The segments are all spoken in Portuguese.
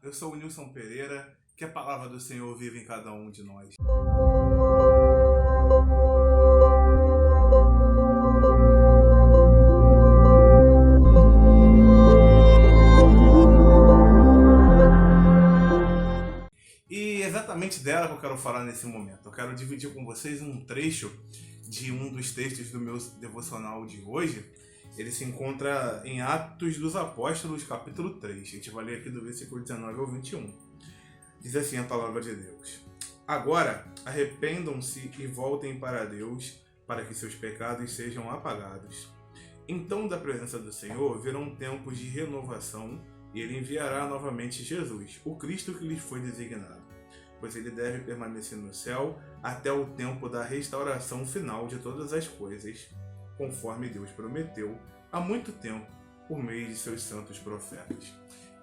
eu sou o Nilson Pereira, que a palavra do Senhor vive em cada um de nós. E exatamente dela que eu quero falar nesse momento. Eu quero dividir com vocês um trecho de um dos textos do meu devocional de hoje. Ele se encontra em Atos dos Apóstolos, capítulo 3. A gente vai ler aqui do versículo 19 ao 21. Diz assim a palavra de Deus: Agora, arrependam-se e voltem para Deus, para que seus pecados sejam apagados. Então, da presença do Senhor, virão tempos de renovação, e Ele enviará novamente Jesus, o Cristo que lhes foi designado, pois Ele deve permanecer no céu até o tempo da restauração final de todas as coisas, conforme Deus prometeu há muito tempo, por meio de seus santos profetas.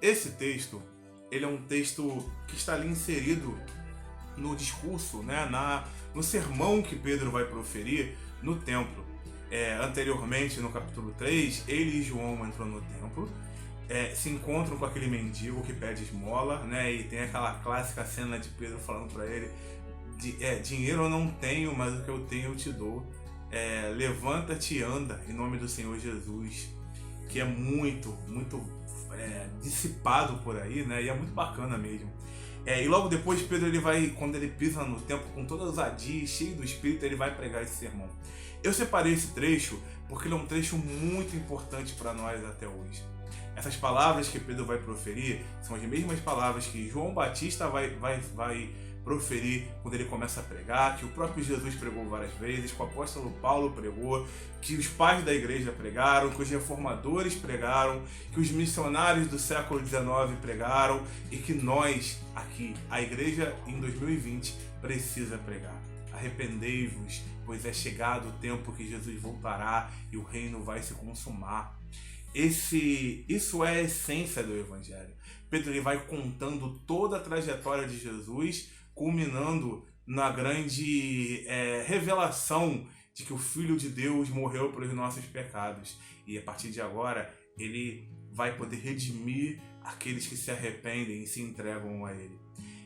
Esse texto, ele é um texto que está ali inserido no discurso, né, no sermão que Pedro vai proferir no templo. Anteriormente, no capítulo 3, ele e João entram no templo, se encontram com aquele mendigo que pede esmola, né, e tem aquela clássica cena de Pedro falando para ele: dinheiro eu não tenho, mas o que eu tenho eu te dou. Levanta-te e anda em nome do Senhor Jesus, que é muito dissipado por aí, né? E é muito bacana mesmo. E logo depois Pedro, ele vai, quando ele pisa no templo com toda a ousadia, cheio do Espírito, ele vai pregar esse sermão. Eu separei esse trecho porque ele é um trecho muito importante para nós até hoje. Essas palavras que Pedro vai proferir são as mesmas palavras que João Batista vai proferir quando ele começa a pregar, que o próprio Jesus pregou várias vezes, que o apóstolo Paulo pregou, que os pais da igreja pregaram, que os reformadores pregaram, que os missionários do século XIX pregaram e que nós, aqui, a igreja em 2020, precisa pregar. Arrependei-vos, pois é chegado o tempo que Jesus voltará e o reino vai se consumar. Isso é a essência do Evangelho. Pedro, ele vai contando toda a trajetória de Jesus, culminando na grande revelação de que o Filho de Deus morreu pelos nossos pecados. E a partir de agora, ele vai poder redimir aqueles que se arrependem e se entregam a ele.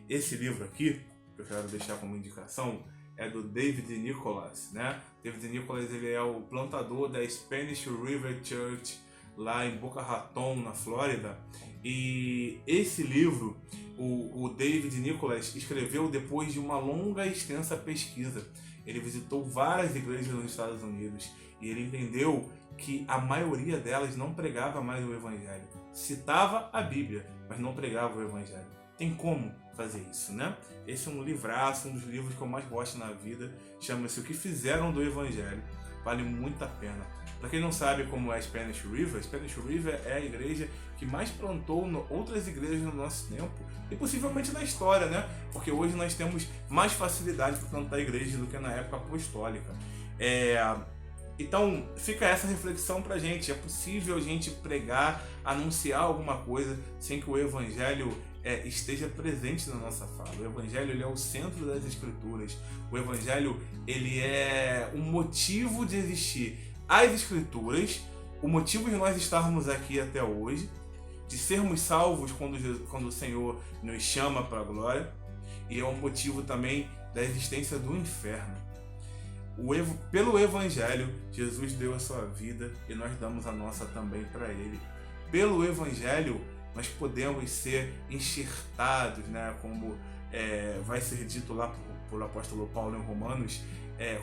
Esse livro aqui, que eu quero deixar como indicação, é do David Nicholas, né? David Nicholas, ele é o plantador da Spanish River Church, lá em Boca Raton, na Flórida. E esse livro, o David Nicholas escreveu depois de uma longa e extensa pesquisa. Ele visitou várias igrejas nos Estados Unidos e ele entendeu que a maioria delas não pregava mais o Evangelho. Citava a Bíblia, mas não pregava o Evangelho. Tem como fazer isso, né? Esse é um livraço, um dos livros que eu mais gosto na vida. Chama-se O que Fizeram do Evangelho. Vale muito a pena. Para quem não sabe como é Spanish River é a igreja que mais plantou outras igrejas no nosso tempo e possivelmente na história, né? Porque hoje nós temos mais facilidade para plantar igrejas do que na época apostólica. Então fica essa reflexão pra gente. É possível a gente pregar, anunciar alguma coisa sem que o Evangelho esteja presente na nossa fala. O Evangelho, ele é o centro das Escrituras. O Evangelho, ele é o motivo de existir as Escrituras, o motivo de nós estarmos aqui até hoje, de sermos salvos quando o Senhor nos chama para a glória, e é um motivo também da existência do inferno. Pelo Evangelho, Jesus deu a sua vida e nós damos a nossa também para Ele. Pelo Evangelho, nós podemos ser enxertados, né, como vai ser dito lá por apóstolo Paulo em Romanos,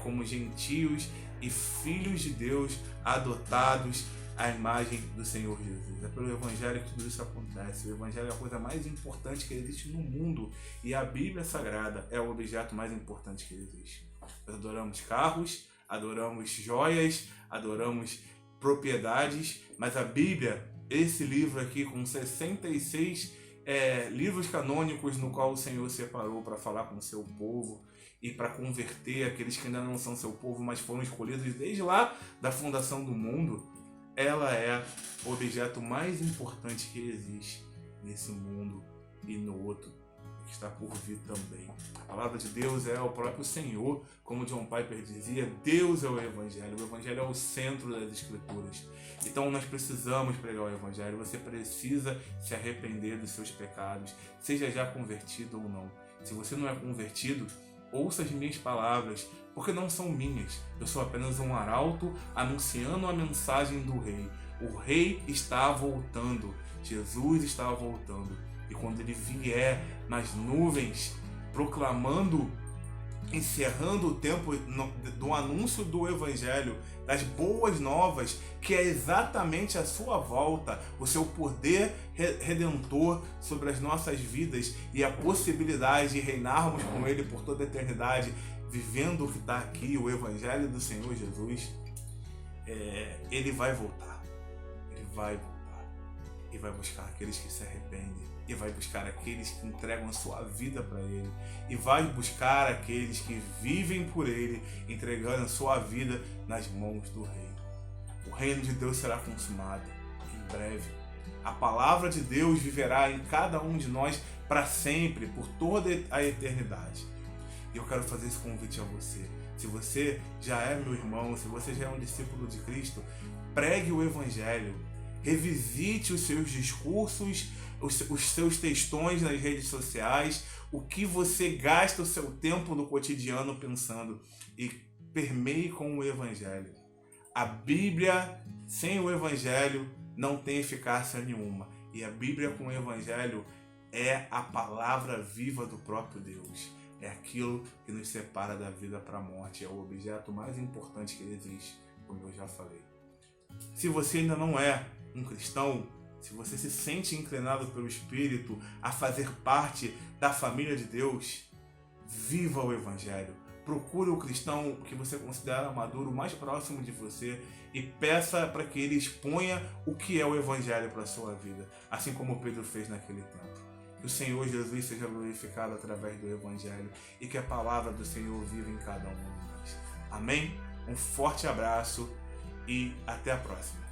como gentios e filhos de Deus adotados à imagem do Senhor Jesus. É pelo Evangelho que tudo isso acontece. O Evangelho é a coisa mais importante que existe no mundo e a Bíblia Sagrada é o objeto mais importante que existe. Nós adoramos carros, adoramos joias, adoramos propriedades, mas a Bíblia, esse livro aqui com 66 livros canônicos no qual o Senhor separou para falar com o seu povo e para converter aqueles que ainda não são seu povo, mas foram escolhidos desde lá da fundação do mundo, ela é o objeto mais importante que existe nesse mundo e no outro e que está por vir também. A palavra de Deus é o próprio Senhor, como John Piper dizia, Deus é o Evangelho é o centro das Escrituras. Então nós precisamos pregar o Evangelho, você precisa se arrepender dos seus pecados, seja já convertido ou não. Se você não é convertido, ouça as minhas palavras, porque não são minhas. Eu sou apenas um arauto anunciando a mensagem do Rei. O Rei está voltando, Jesus está voltando. E quando ele vier nas nuvens, proclamando, encerrando o tempo do anúncio do Evangelho, das boas novas, que é exatamente a sua volta, o seu poder redentor sobre as nossas vidas e a possibilidade de reinarmos com Ele por toda a eternidade, vivendo o que está aqui, o Evangelho do Senhor Jesus. Ele vai voltar, Ele vai voltar e vai buscar aqueles que se arrependem, e vai buscar aqueles que entregam a sua vida para Ele, e vai buscar aqueles que vivem por Ele, entregando a sua vida nas mãos do Rei. O reino de Deus será consumado em breve. A palavra de Deus viverá em cada um de nós para sempre, por toda a eternidade. E eu quero fazer esse convite a você. Se você já é meu irmão, se você já é um discípulo de Cristo, pregue o Evangelho, revisite os seus discursos, os seus textões nas redes sociais, o que você gasta o seu tempo no cotidiano pensando, e permeie com o Evangelho. A Bíblia sem o Evangelho não tem eficácia nenhuma, e a Bíblia com o Evangelho é a palavra viva do próprio Deus. É aquilo que nos separa da vida para a morte, é o objeto mais importante que existe, como eu já falei. Se você ainda não é um cristão, se você se sente inclinado pelo Espírito a fazer parte da família de Deus, viva o Evangelho. Procure o cristão que você considera maduro mais próximo de você e peça para que ele exponha o que é o Evangelho para a sua vida, assim como Pedro fez naquele tempo. Que o Senhor Jesus seja glorificado através do Evangelho e que a palavra do Senhor viva em cada um de nós. Amém? Um forte abraço e até a próxima.